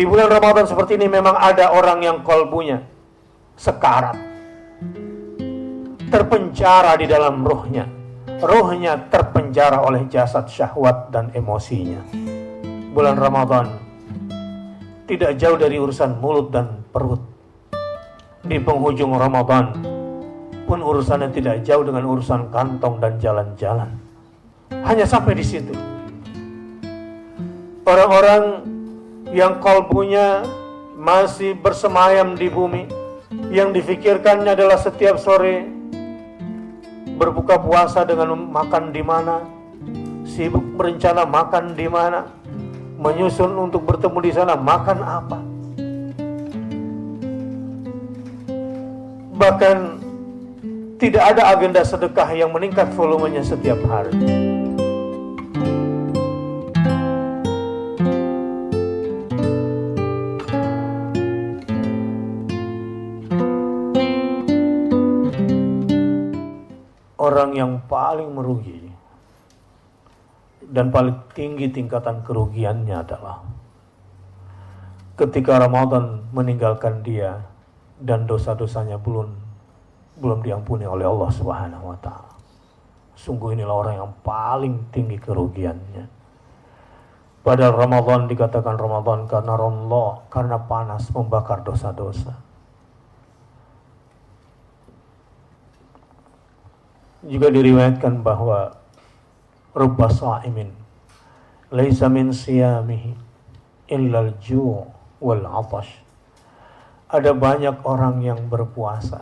Di bulan Ramadan seperti ini memang ada orang yang kolbunya sekarat, terpenjara di dalam ruhnya. Ruhnya terpenjara oleh jasad syahwat dan emosinya. Bulan Ramadan tidak jauh dari urusan mulut dan perut. Di penghujung Ramadan pun urusannya tidak jauh dengan urusan kantong dan jalan-jalan. Hanya sampai di situ. Orang-orang yang kalbunya masih bersemayam di bumi, yang difikirkannya adalah setiap sore berbuka puasa dengan makan di mana, sibuk berencana makan di mana, menyusun untuk bertemu di sana makan apa. Bahkan tidak ada agenda sedekah yang meningkat volumenya setiap hari. Orang yang paling merugi dan paling tinggi tingkatan kerugiannya adalah ketika Ramadan meninggalkan dia dan dosa-dosanya belum diampuni oleh Allah Subhanahu wa taala. Sungguh inilah orang yang paling tinggi kerugiannya. Padahal Ramadan dikatakan Ramadan karena Allah, karena panas membakar dosa-dosa. Juga diriwayatkan bahwa rubba sha'imin laisa min siyamihi illa al-ju' wal 'atash. Ada banyak orang yang berpuasa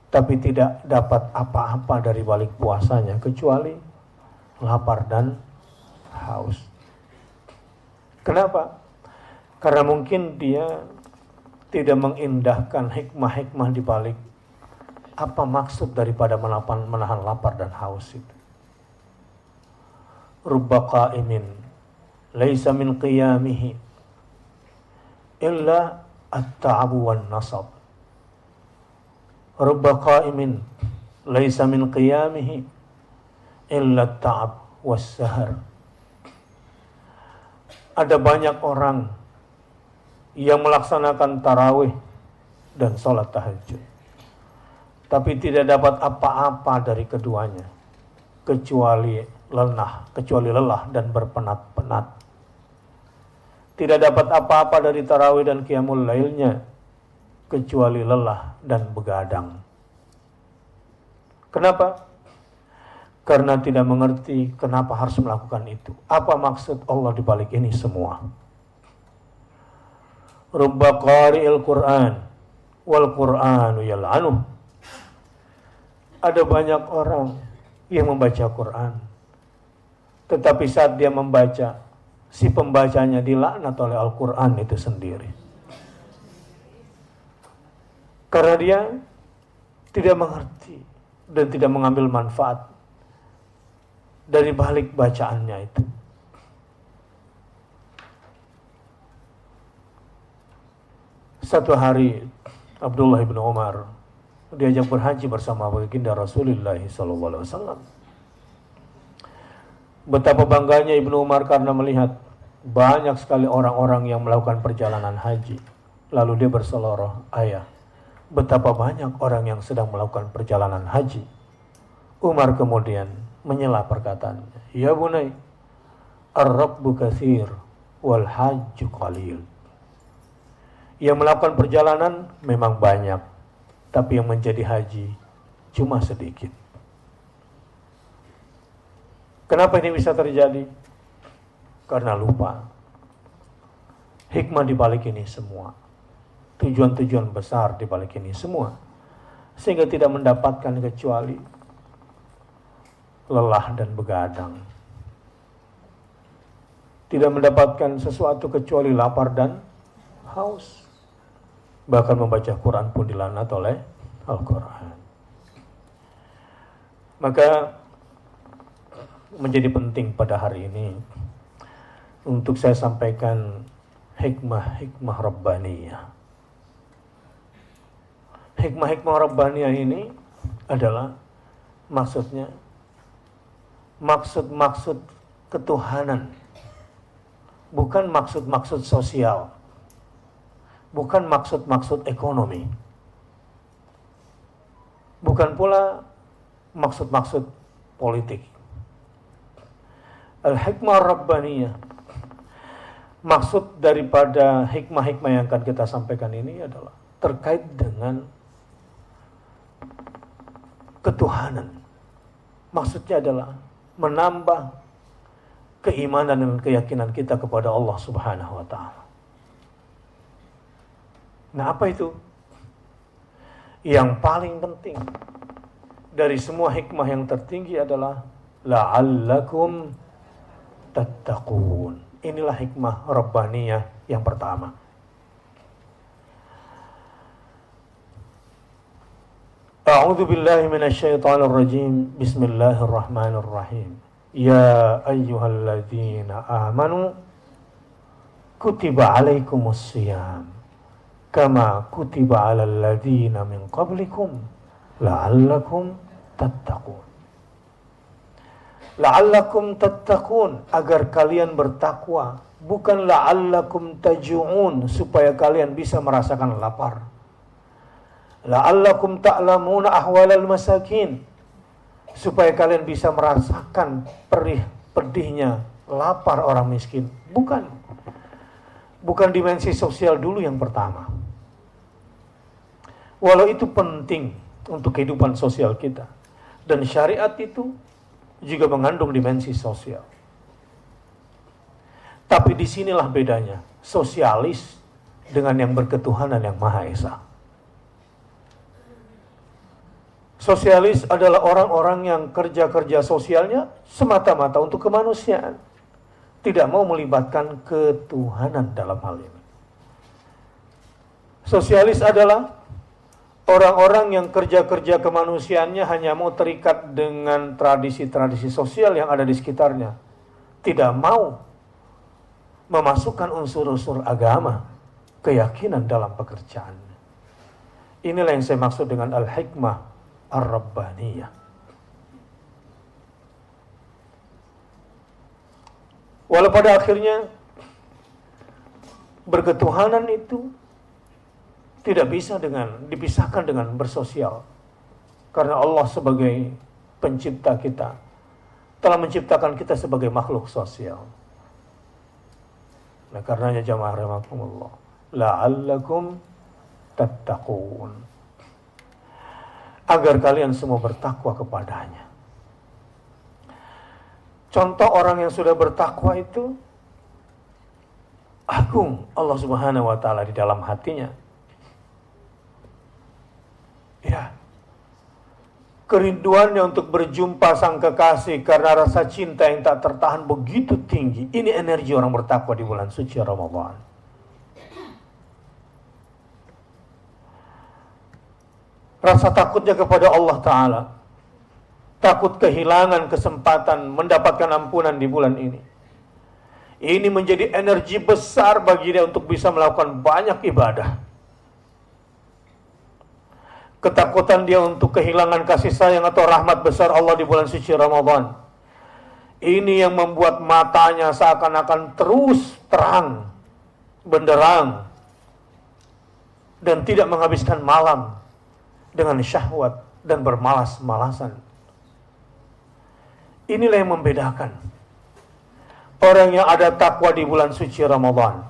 tapi tidak dapat apa-apa dari balik puasanya kecuali lapar dan haus. Kenapa? Karena mungkin dia tidak mengindahkan hikmah-hikmah di balik apa maksud daripada menahan lapar dan haus itu. Rubba qa'imin laisa min qiyamihi illa at-ta'abu wan nasab. Rubba qa'imin laisa min qiyamihi illa at-ta'ab was sahar. Ada banyak orang yang melaksanakan tarawih dan sholat tahajud, tapi tidak dapat apa-apa dari keduanya kecuali lelah dan berpenat-penat. Tidak dapat apa-apa dari tarawih dan qiyamul lailnya kecuali lelah dan begadang. Kenapa? Karena tidak mengerti kenapa harus melakukan itu. Apa maksud Allah di balik ini semua? Rubba qari'il Qur'an wal Qur'anu yal'anuh. Ada banyak orang yang membaca Quran, tetapi saat dia membaca, si pembacanya dilaknat oleh Al-Quran itu sendiri. Karena dia tidak mengerti dan tidak mengambil manfaat dari balik bacaannya itu. Satu hari Abdullah bin Umar diajak berhaji bersama baginda Rasulullah SAW. Betapa bangganya Ibnu Umar karena melihat banyak sekali orang-orang yang melakukan perjalanan haji. Lalu dia berseloroh, ayah, betapa banyak orang yang sedang melakukan perjalanan haji. Umar kemudian menyela perkataannya, ya bunai, ar-rabbu katsir wal hajju qalil. Yang melakukan perjalanan memang banyak, tapi yang menjadi haji cuma sedikit. Kenapa ini bisa terjadi? Karena lupa hikmah di balik ini semua, tujuan-tujuan besar di balik ini semua, sehingga tidak mendapatkan kecuali lelah dan begadang. Tidak mendapatkan sesuatu kecuali lapar dan haus. Bahkan membaca Quran pun dilaknat oleh Al-Quran. Maka menjadi penting pada hari ini untuk saya sampaikan hikmah-hikmah Rabbaniyah. Hikmah-hikmah Rabbaniyah ini adalah maksudnya maksud-maksud ketuhanan, bukan maksud-maksud sosial. bukan maksud-maksud ekonomi, bukan pula maksud-maksud politik. Al-hikmah rabbaniyah, maksud daripada hikmah-hikmah yang akan kita sampaikan ini adalah terkait dengan ketuhanan. Maksudnya adalah menambah keimanan dan keyakinan kita kepada Allah Subhanahu wa ta'ala. Nah, apa itu? Yang paling penting dari semua hikmah yang tertinggi adalah la'allakum tattaqun. Inilah hikmah rabbaniyah yang pertama. A'udzu billahi minasyaitonir rajim. Bismillahirrahmanirrahim. Ya ayyuhalladzina amanu kutiba alaikumus shiyam kama kutiba alal ladzina min qablikum la'allakum tattaqun. La'allakum tattaqun, agar kalian bertakwa, bukan la'allakum taju'un, supaya kalian bisa merasakan lapar. La'allakum ta'lamuna ahwalal masakin, supaya kalian bisa merasakan pedihnya lapar orang miskin. Bukan dimensi sosial dulu yang pertama. Walau itu penting untuk kehidupan sosial kita, dan syariat itu juga mengandung dimensi sosial. Tapi disinilah bedanya sosialis dengan yang berketuhanan yang Maha Esa. Sosialis adalah orang-orang yang kerja-kerja sosialnya semata-mata untuk kemanusiaan, tidak mau melibatkan ketuhanan dalam hal ini. Sosialis adalah orang-orang yang kerja-kerja kemanusiaannya hanya mau terikat dengan tradisi-tradisi sosial yang ada di sekitarnya, tidak mau memasukkan unsur-unsur agama, keyakinan dalam pekerjaan. Inilah yang saya maksud dengan al-hikmah ar-rabbaniyah. Walau pada akhirnya berketuhanan itu tidak bisa dipisahkan dengan bersosial. Karena Allah sebagai pencipta kita telah menciptakan kita sebagai makhluk sosial. Nah, karenanya jamaah rahimakumullah, la'allakum tattaqun, agar kalian semua bertakwa kepadanya. Contoh orang yang sudah bertakwa itu agung Allah Subhanahu wa ta'ala di dalam hatinya. Ya, kerinduannya untuk berjumpa sang kekasih karena rasa cinta yang tak tertahan begitu tinggi. Ini energi orang bertakwa di bulan suci Ramadan. Rasa takutnya kepada Allah Ta'ala, takut kehilangan kesempatan mendapatkan ampunan di bulan ini. Ini menjadi energi besar bagi dia untuk bisa melakukan banyak ibadah. Ketakutan dia untuk kehilangan kasih sayang atau rahmat besar Allah di bulan suci Ramadan. Ini yang membuat matanya seakan-akan terus terang, benderang, dan tidak menghabiskan malam dengan syahwat dan bermalas-malasan. Inilah yang membedakan orang yang ada takwa di bulan suci Ramadan.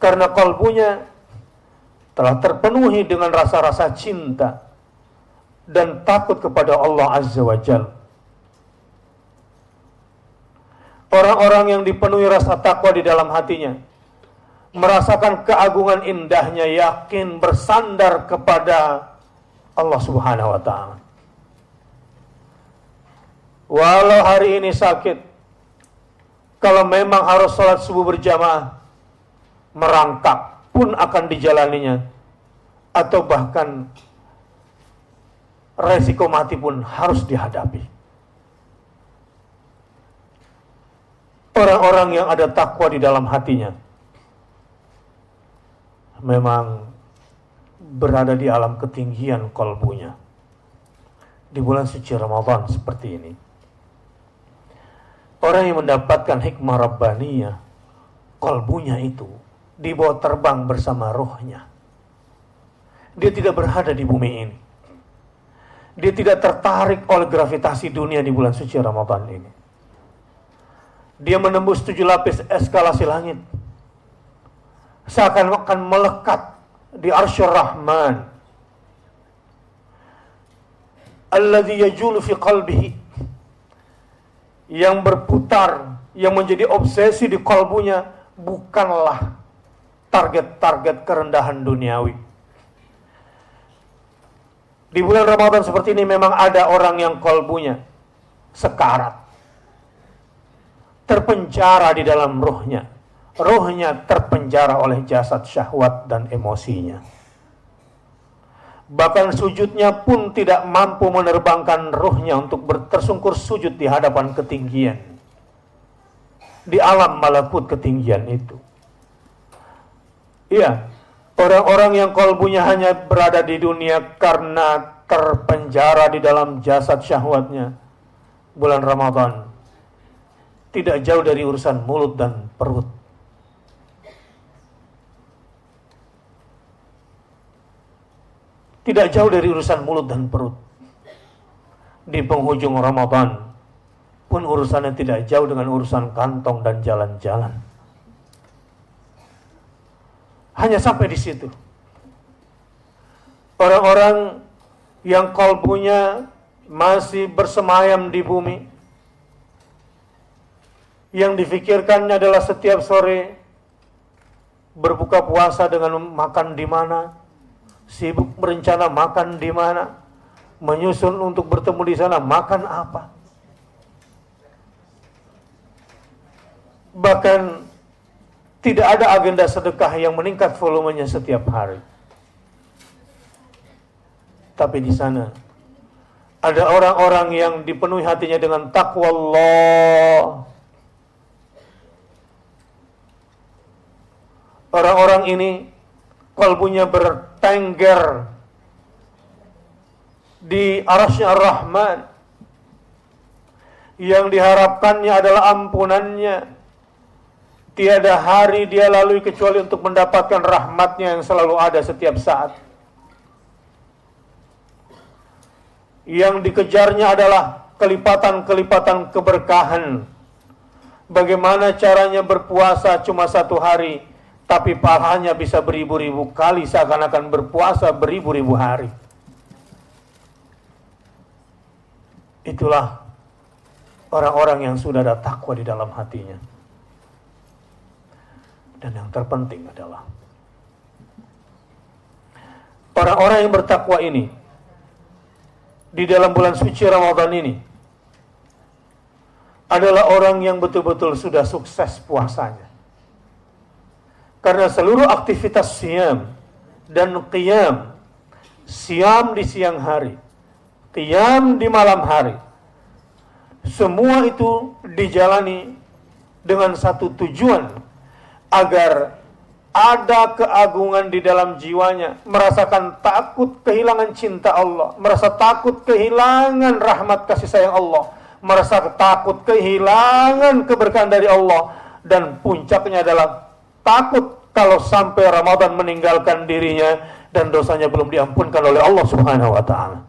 Karena kalbunya telah terpenuhi dengan rasa-rasa cinta dan takut kepada Allah Azza wa Jalla. Orang-orang yang dipenuhi rasa takwa di dalam hatinya, merasakan keagungan indahnya, yakin bersandar kepada Allah Subhanahu wa ta'ala. Walau hari ini sakit, kalau memang harus sholat subuh berjamaah, merangkak pun akan dijalaninya, atau bahkan resiko mati pun harus dihadapi. Orang-orang yang ada takwa di dalam hatinya memang berada di alam ketinggian kalbunya di bulan suci Ramadan seperti ini. Orang yang mendapatkan hikmah rabbaniyah, kalbunya itu dibawa terbang bersama ruhnya. Dia tidak berada di bumi ini. Dia tidak tertarik oleh gravitasi dunia di bulan suci Ramadan ini. Dia menembus 7 lapis eskalasi langit. Seakan-akan melekat di Arsyur Rahman. Alladzi yajulu fi qalbihi. Yang berputar, yang menjadi obsesi di kalbunya bukanlah target-target kerendahan duniawi. Di bulan Ramadan seperti ini memang ada orang yang kalbunya sekarat, terpenjara di dalam ruhnya. Ruhnya terpenjara oleh jasad syahwat dan emosinya. Bahkan sujudnya pun tidak mampu menerbangkan ruhnya untuk tersungkur sujud di hadapan ketinggian. Di alam malakut ketinggian itu. Iya, orang-orang yang kalbunya hanya berada di dunia karena terpenjara di dalam jasad syahwatnya. Bulan Ramadan tidak jauh dari urusan mulut dan perut. Tidak jauh dari urusan mulut dan perut. Di penghujung Ramadan pun urusannya tidak jauh dengan urusan kantong dan jalan-jalan. Hanya sampai di situ. Orang-orang yang kalbunya masih bersemayam di bumi, yang difikirkannya adalah setiap sore berbuka puasa dengan makan di mana, sibuk berencana makan di mana, menyusun untuk bertemu di sana makan apa. Bahkan tidak ada agenda sedekah yang meningkat volumenya setiap hari. Tapi di sana ada orang-orang yang dipenuhi hatinya dengan takwa Allah. Orang-orang ini kalbunya bertengger di arasy Ar-Rahman. Yang diharapkannya adalah ampunannya. Tiada hari dia lalui kecuali untuk mendapatkan rahmatnya yang selalu ada setiap saat. Yang dikejarnya adalah kelipatan-kelipatan keberkahan. Bagaimana caranya berpuasa cuma 1 hari, tapi pahalanya bisa beribu-ribu kali, seakan-akan berpuasa beribu-ribu hari. Itulah orang-orang yang sudah ada takwa di dalam hatinya. Dan yang terpenting adalah orang-orang yang bertakwa ini di dalam bulan suci Ramadan ini adalah orang yang betul-betul sudah sukses puasanya. Karena seluruh aktivitas siam dan qiyam, siam di siang hari, qiyam di malam hari, semua itu dijalani dengan satu tujuan, agar ada keagungan di dalam jiwanya, merasakan takut kehilangan cinta Allah, merasa takut kehilangan rahmat kasih sayang Allah, merasa takut kehilangan keberkahan dari Allah, dan puncaknya adalah takut kalau sampai Ramadan meninggalkan dirinya dan dosanya belum diampunkan oleh Allah Subhanahu wa taala.